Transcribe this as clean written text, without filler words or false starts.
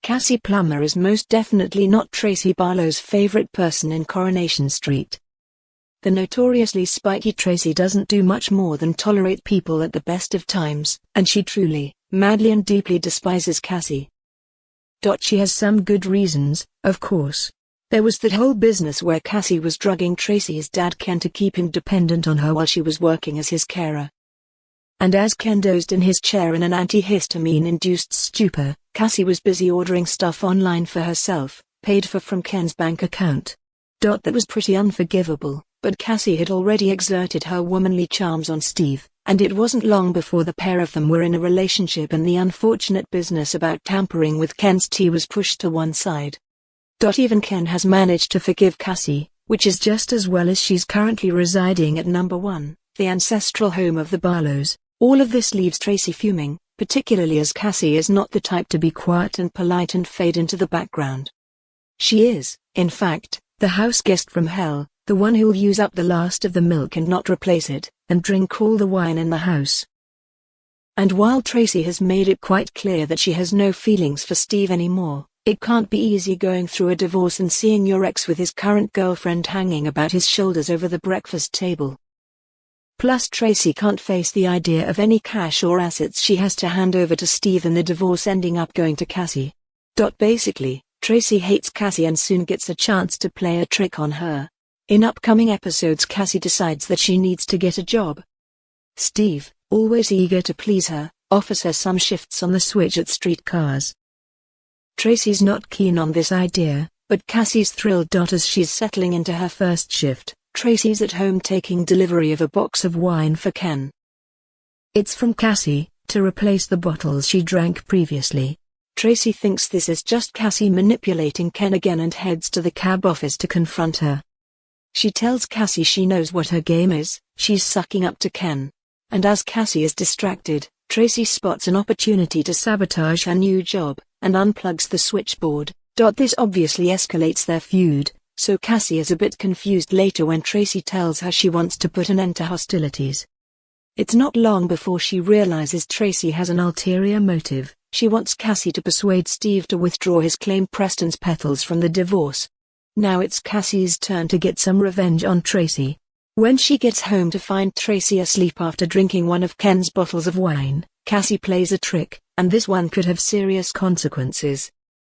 Cassie Plummer is most definitely not Tracy Barlows' favorite person in Coronation Street. The notoriously spiky Tracy doesn't do much more than tolerate people at the best of times, and she truly, madly and deeply despises Cassie. She has some good reasons, of course. There was that whole business where Cassie was drugging Tracy's dad Ken to keep him dependent on her while she was working as his carer. And as Ken dozed in his chair in an antihistamine-induced stupor, Cassie was busy ordering stuff online for herself, paid for from Ken's bank account. That was pretty unforgivable, but Cassie had already exerted her womanly charms on Steve, and it wasn't long before the pair of them were in a relationship and the unfortunate business about tampering with Ken's tea was pushed to one side. Even Ken has managed to forgive Cassie, which is just as well as she's currently residing at number 1, the ancestral home of the Barlows. All of this leaves Tracy fuming, particularly as Cassie is not the type to be quiet and polite and fade into the background. She is, in fact, the house guest from hell, the one who'll use up the last of the milk and not replace it, and drink all the wine in the house. And while Tracy has made it quite clear that she has no feelings for Steve anymore, it can't be easy going through a divorce and seeing your ex with his current girlfriend hanging about his shoulders over the breakfast table. Plus Tracy can't face the idea of any cash or assets she has to hand over to Steve and the divorce ending up going to Cassie. Basically, Tracy hates Cassie and soon gets a chance to play a trick on her. In upcoming episodes, Cassie decides that she needs to get a job. Steve, always eager to please her, offers her some shifts on the switch at streetcars. Tracy's not keen on this idea, but Cassie's thrilled. As she's settling into her first shift, Tracy's at home taking delivery of a box of wine for Ken. It's from Cassie, to replace the bottles she drank previously. Tracy thinks this is just Cassie manipulating Ken again and heads to the cab office to confront her. She tells Cassie she knows what her game is, she's sucking up to Ken. And as Cassie is distracted, Tracy spots an opportunity to sabotage her new job, and unplugs the switchboard. This obviously escalates their feud, so Cassie is a bit confused later when Tracy tells her she wants to put an end to hostilities. It's not long before she realizes Tracy has an ulterior motive. She wants Cassie to persuade Steve to withdraw his claim Preston's petals from the divorce. Now it's Cassie's turn to get some revenge on Tracy. When she gets home to find Tracy asleep after drinking one of Ken's bottles of wine, Cassie plays a trick, and this one could have serious consequences.